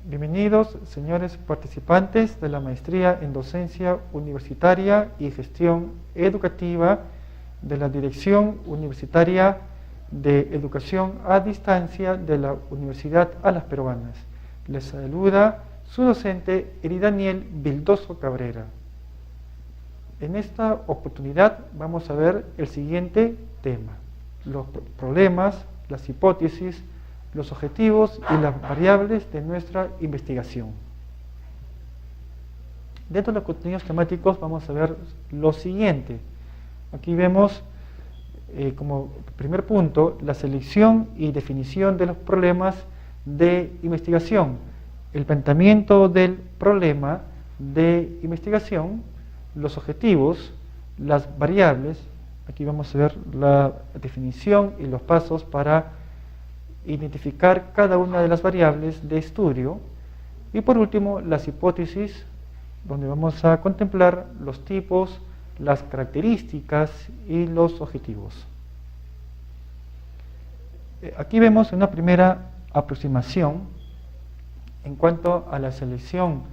Bienvenidos, señores participantes de la Maestría en Docencia Universitaria y Gestión Educativa de la Dirección Universitaria de Educación a Distancia de la Universidad Alas Peruanas. Les saluda su docente Eridaniel Vildoso Cabrera. En esta oportunidad vamos a ver el siguiente tema: los problemas, las hipótesis, los objetivos y las variables de nuestra investigación. Dentro de los contenidos temáticos vamos a ver lo siguiente. Aquí vemos como primer punto la selección y definición de los problemas de investigación, el planteamiento del problema de investigación, los objetivos, las variables. Aquí vamos a ver la definición y los pasos para identificar cada una de las variables de estudio, y por último las hipótesis, donde vamos a contemplar los tipos, las características y los objetivos. Aquí vemos una primera aproximación en cuanto a la selección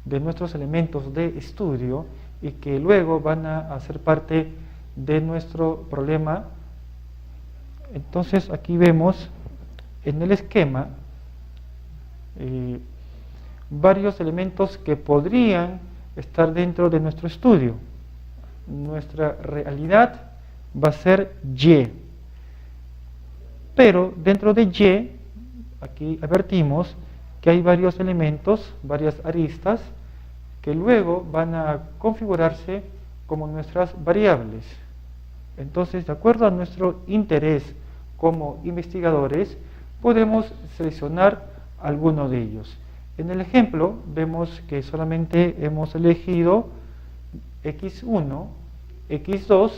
de nuestros elementos de estudio y que luego van a ser parte de nuestro problema. Entonces aquí vemos en el esquema varios elementos que podrían estar dentro de nuestro estudio. Nuestra realidad va a ser Y, pero dentro de Y, aquí advertimos que hay varios elementos, varias aristas, que luego van a configurarse como nuestras variables. Entonces, de acuerdo a nuestro interés como investigadores, podemos seleccionar alguno de ellos. En el ejemplo vemos que solamente hemos elegido X1, X2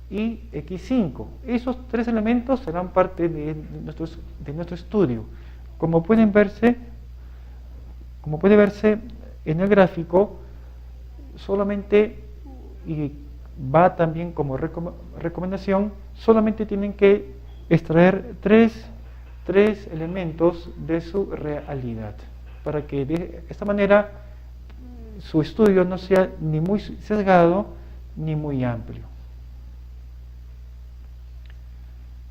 y X5. Esos tres elementos serán parte de nuestro estudio. Como puede verse en el gráfico, solamente, y va también como recomendación, solamente tienen que extraer tres elementos de su realidad, para que de esta manera su estudio no sea ni muy sesgado ni muy amplio.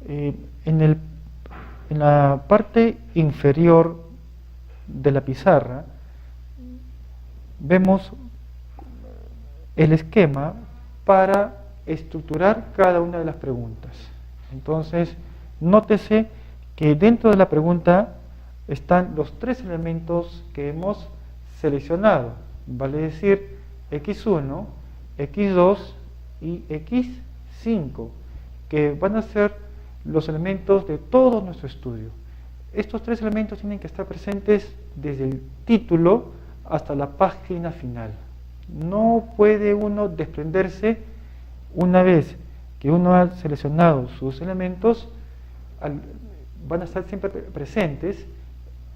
En la parte inferior de la pizarra vemos el esquema para estructurar cada una de las preguntas. Entonces, nótese que dentro de la pregunta están los tres elementos que hemos seleccionado, vale decir X1, X2 y X5, que van a ser los elementos de todo nuestro estudio. Estos tres elementos tienen que estar presentes desde el título hasta la página final. No puede uno desprenderse. Una vez que uno ha seleccionado sus elementos, van a estar siempre presentes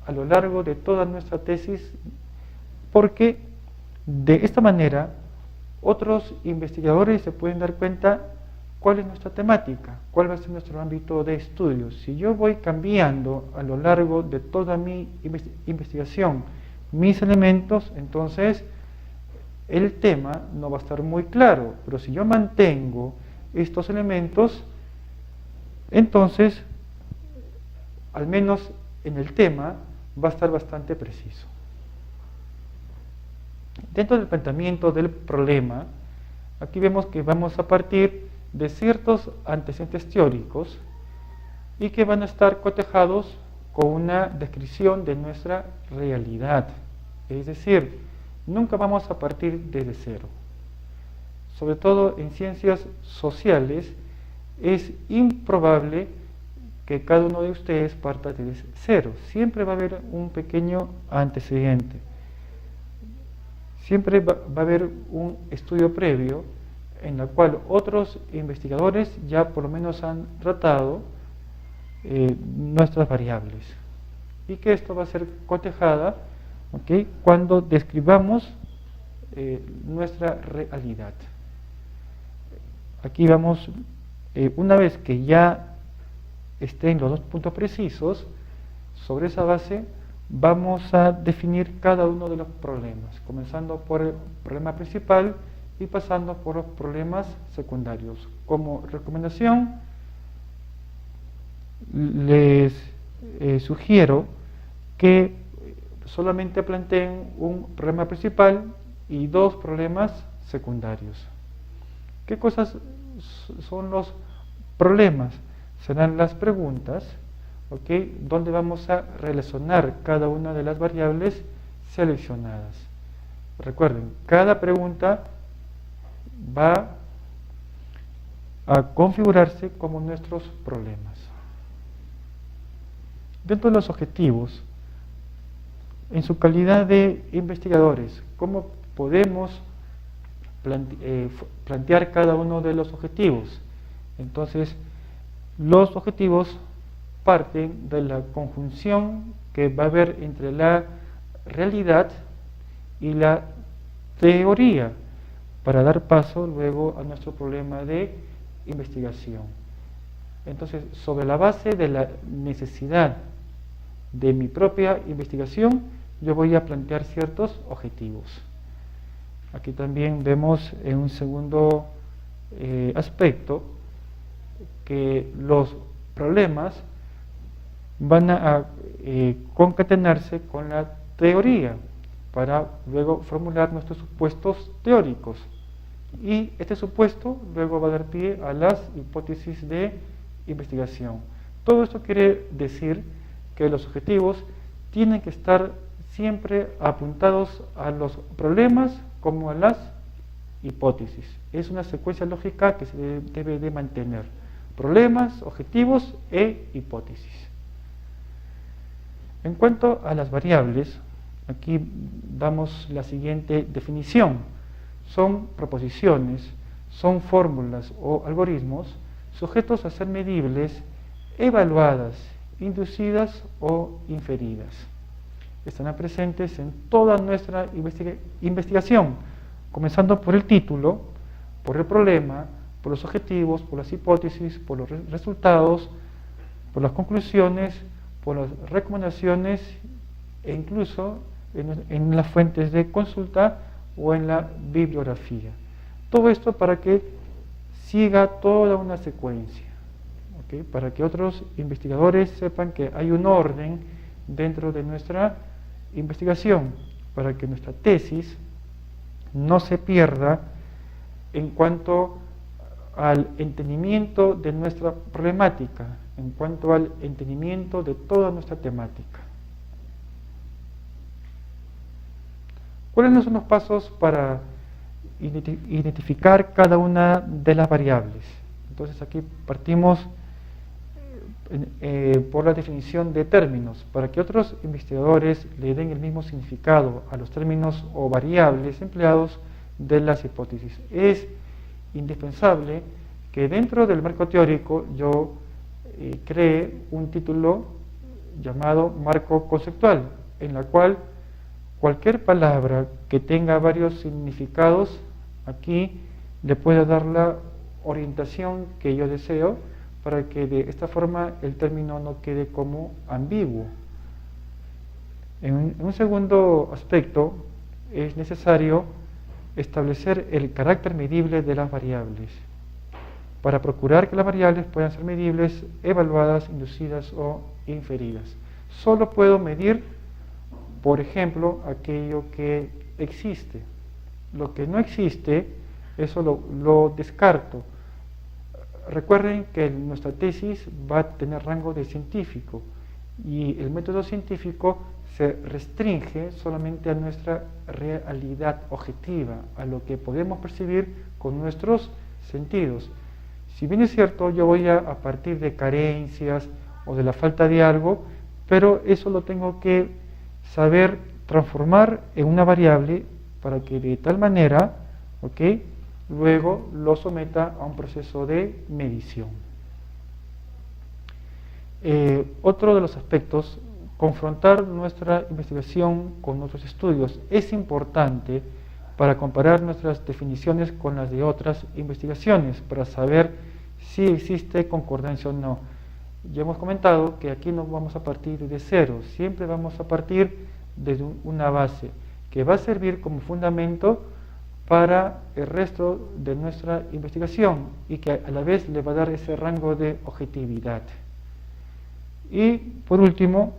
a lo largo de toda nuestra tesis, porque de esta manera otros investigadores se pueden dar cuenta cuál es nuestra temática, cuál va a ser nuestro ámbito de estudio. Si yo voy cambiando a lo largo de toda mi investigación mis elementos, entonces el tema no va a estar muy claro. Pero si yo mantengo estos elementos, entonces al menos en el tema va a estar bastante preciso. Dentro del planteamiento del problema, aquí vemos que vamos a partir de ciertos antecedentes teóricos y que van a estar cotejados con una descripción de nuestra realidad. Es decir, nunca vamos a partir desde cero. Sobre todo en ciencias sociales es improbable que cada uno de ustedes parta desde cero. Siempre va a haber un pequeño antecedente. Siempre va a haber un estudio previo en el cual otros investigadores ya por lo menos han tratado nuestras variables. Y que esto va a ser cotejada, ¿okay?, cuando describamos nuestra realidad. Aquí vamos, una vez que ya estén los dos puntos precisos, sobre esa base vamos a definir cada uno de los problemas, comenzando por el problema principal y pasando por los problemas secundarios. Como recomendación, les sugiero que solamente planteen un problema principal y 2 problemas secundarios. ¿Qué cosas son los problemas? Serán las preguntas, donde vamos a relacionar cada una de las variables seleccionadas. Recuerden, cada pregunta va a configurarse como nuestros problemas. Dentro de los objetivos, en su calidad de investigadores, ¿cómo podemos plantear cada uno de los objetivos? Entonces, los objetivos parten de la conjunción que va a haber entre la realidad y la teoría para dar paso luego a nuestro problema de investigación. Entonces, sobre la base de la necesidad de mi propia investigación, yo voy a plantear ciertos objetivos. Aquí también vemos en un segundo aspecto que los problemas van a concatenarse con la teoría para luego formular nuestros supuestos teóricos. Y este supuesto luego va a dar pie a las hipótesis de investigación. Todo esto quiere decir que los objetivos tienen que estar siempre apuntados a los problemas como a las hipótesis. Es una secuencia lógica que se debe de mantener. Problemas, objetivos e hipótesis. En cuanto a las variables, aquí damos la siguiente definición. Son proposiciones, son fórmulas o algoritmos sujetos a ser medibles, evaluadas, inducidas o inferidas. Están presentes en toda nuestra investigación, comenzando por el título, por el problema, por los objetivos, por las hipótesis, por los resultados, por las conclusiones, por las recomendaciones e incluso en las fuentes de consulta o en la bibliografía. Todo esto para que siga toda una secuencia, para que otros investigadores sepan que hay un orden dentro de nuestra investigación, para que nuestra tesis no se pierda en cuanto al entendimiento de nuestra problemática, en cuanto al entendimiento de toda nuestra temática. ¿Cuáles son los pasos para identificar cada una de las variables? Entonces aquí partimos por la definición de términos, para que otros investigadores le den el mismo significado a los términos o variables empleados de las hipótesis. Es indispensable que dentro del marco teórico yo cree un título llamado marco conceptual, en la cual cualquier palabra que tenga varios significados, aquí le pueda dar la orientación que yo deseo, para que de esta forma el término no quede como ambiguo. En un segundo aspecto, es necesario establecer el carácter medible de las variables, para procurar que las variables puedan ser medibles, evaluadas, inducidas o inferidas. Solo puedo medir, por ejemplo, aquello que existe. Lo que no existe, eso lo descarto. Recuerden que nuestra tesis va a tener rango de científico y el método científico se restringe solamente a nuestra realidad objetiva, a lo que podemos percibir con nuestros sentidos. Si bien es cierto, yo voy a partir de carencias o de la falta de algo, pero eso lo tengo que saber transformar en una variable para que de tal manera, luego lo someta a un proceso de medición. Otro de los aspectos, confrontar nuestra investigación con otros estudios. Es importante para comparar nuestras definiciones con las de otras investigaciones, para saber si existe concordancia o no. Ya hemos comentado que aquí no vamos a partir de cero, siempre vamos a partir de una base que va a servir como fundamento para el resto de nuestra investigación y que a la vez le va a dar ese rango de objetividad. Y por último,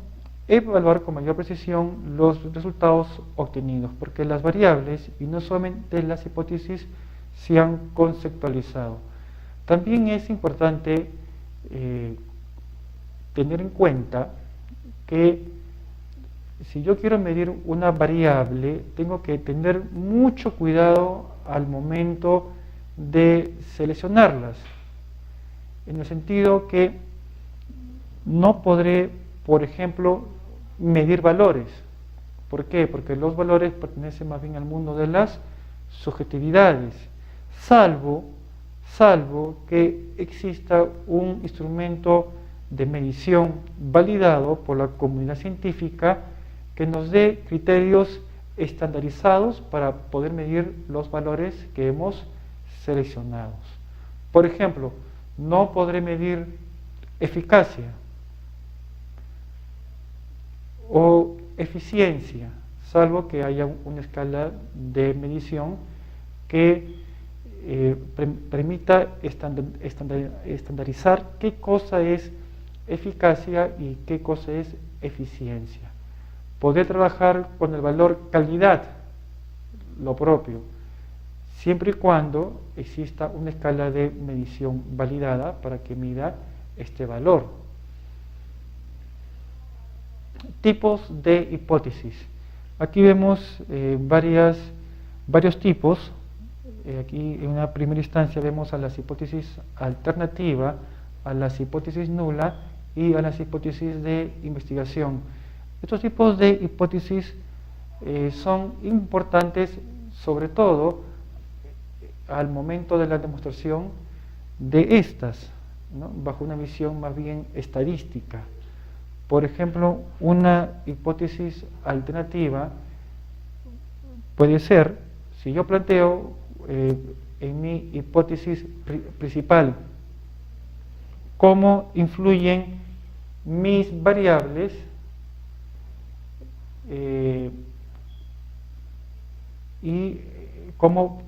evaluar con mayor precisión los resultados obtenidos, porque las variables y no solamente las hipótesis se han conceptualizado. También es importante tener en cuenta que si yo quiero medir una variable, tengo que tener mucho cuidado al momento de seleccionarlas, en el sentido que no podré, por ejemplo, medir valores. ¿Por qué? Porque los valores pertenecen más bien al mundo de las subjetividades, salvo que exista un instrumento de medición validado por la comunidad científica que nos dé criterios estandarizados para poder medir los valores que hemos seleccionado. Por ejemplo, no podré medir eficacia o eficiencia, salvo que haya una escala de medición que permita estandarizar qué cosa es eficacia y qué cosa es eficiencia. Poder trabajar con el valor calidad, lo propio, siempre y cuando exista una escala de medición validada para que mida este valor. Tipos de hipótesis. Aquí vemos varios tipos. Aquí en una primera instancia vemos a las hipótesis alternativa, a las hipótesis nula y a las hipótesis de investigación. Estos tipos de hipótesis son importantes sobre todo al momento de la demostración de estas, ¿no? Bajo una visión más bien estadística. Por ejemplo, una hipótesis alternativa puede ser, si yo planteo en mi hipótesis principal cómo influyen mis variables y como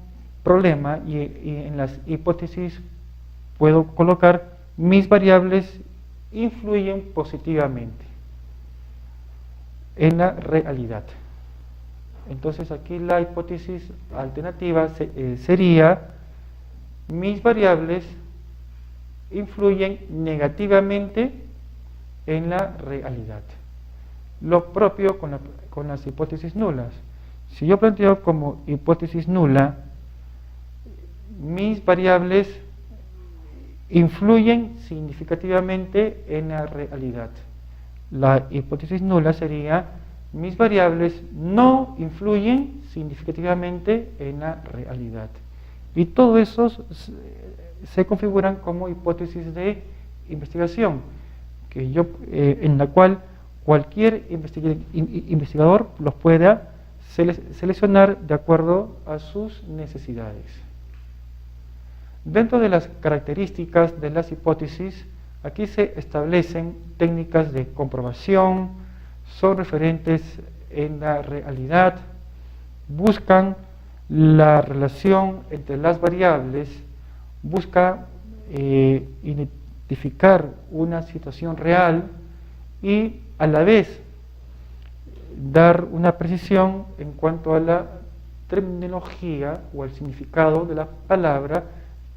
problema, y en las hipótesis puedo colocar mis variables influyen positivamente en la realidad. Entonces aquí la hipótesis alternativa sería mis variables influyen negativamente en la realidad. Lo propio con las hipótesis nulas. Si yo planteo como hipótesis nula, mis variables influyen significativamente en la realidad. La hipótesis nula sería mis variables no influyen significativamente en la realidad. Y todo eso se configuran como hipótesis de investigación, en la cual cualquier investigador los pueda seleccionar de acuerdo a sus necesidades. Dentro de las características de las hipótesis, aquí se establecen técnicas de comprobación, son referentes en la realidad, buscan la relación entre las variables, busca identificar una situación real y a la vez dar una precisión en cuanto a la terminología o el significado de la palabra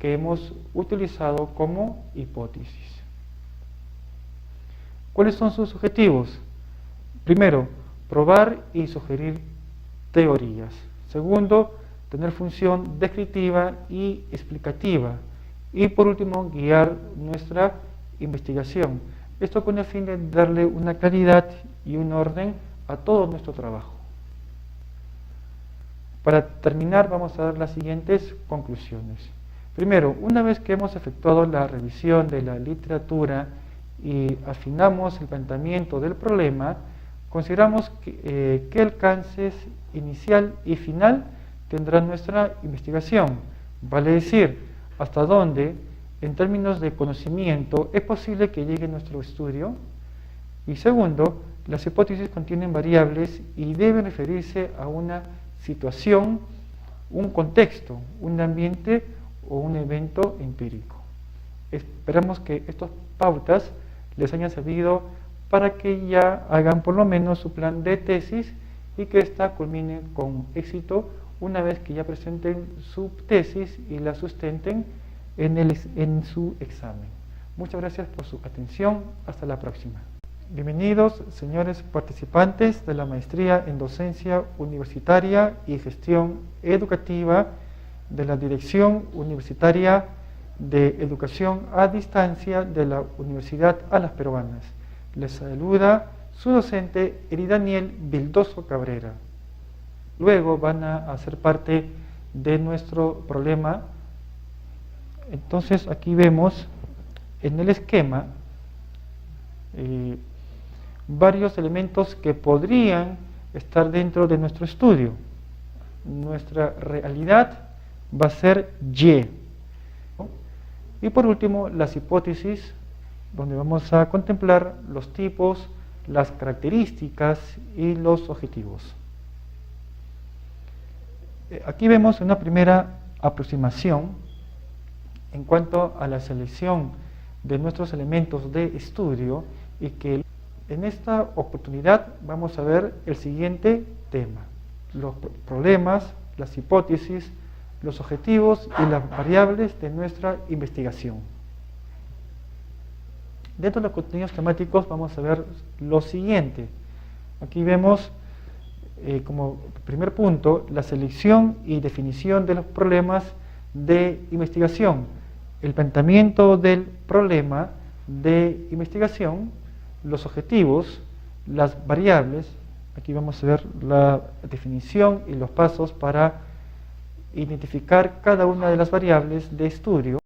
que hemos utilizado como hipótesis. ¿Cuáles son sus objetivos? Primero, probar y sugerir teorías. Segundo, tener función descriptiva y explicativa. Y por último, guiar nuestra investigación. Esto con el fin de darle una claridad y un orden a todo nuestro trabajo. Para terminar, vamos a dar las siguientes conclusiones. Primero, una vez que hemos efectuado la revisión de la literatura y afinamos el planteamiento del problema, consideramos qué alcances inicial y final tendrá nuestra investigación. Vale decir, hasta dónde en términos de conocimiento es posible que llegue a nuestro estudio. Y segundo, las hipótesis contienen variables y deben referirse a una situación, un contexto, un ambiente o un evento empírico. Esperamos que estas pautas les hayan servido para que ya hagan por lo menos su plan de tesis y que ésta culmine con éxito una vez que ya presenten su tesis y la sustenten en su examen. Muchas gracias por su atención. Hasta la próxima. Bienvenidos, señores participantes de la Maestría en Docencia Universitaria y Gestión Educativa de la Dirección Universitaria de Educación a Distancia de la Universidad Alas Peruanas. Les saluda su docente Eridaniel Vildoso Cabrera. Luego van a hacer parte de nuestro problema. Entonces aquí vemos en el esquema varios elementos que podrían estar dentro de nuestro estudio. Nuestra realidad va a ser Y. Y por último, las hipótesis, donde vamos a contemplar los tipos, las características y los objetivos. Aquí vemos una primera aproximación en cuanto a la selección de nuestros elementos de estudio, y que en esta oportunidad vamos a ver el siguiente tema: los problemas, las hipótesis, los objetivos y las variables de nuestra investigación. Dentro de los contenidos temáticos vamos a ver lo siguiente. Aquí vemos como primer punto la selección y definición de los problemas de investigación, el planteamiento del problema de investigación, los objetivos, las variables. Aquí vamos a ver la definición y los pasos para identificar cada una de las variables de estudio.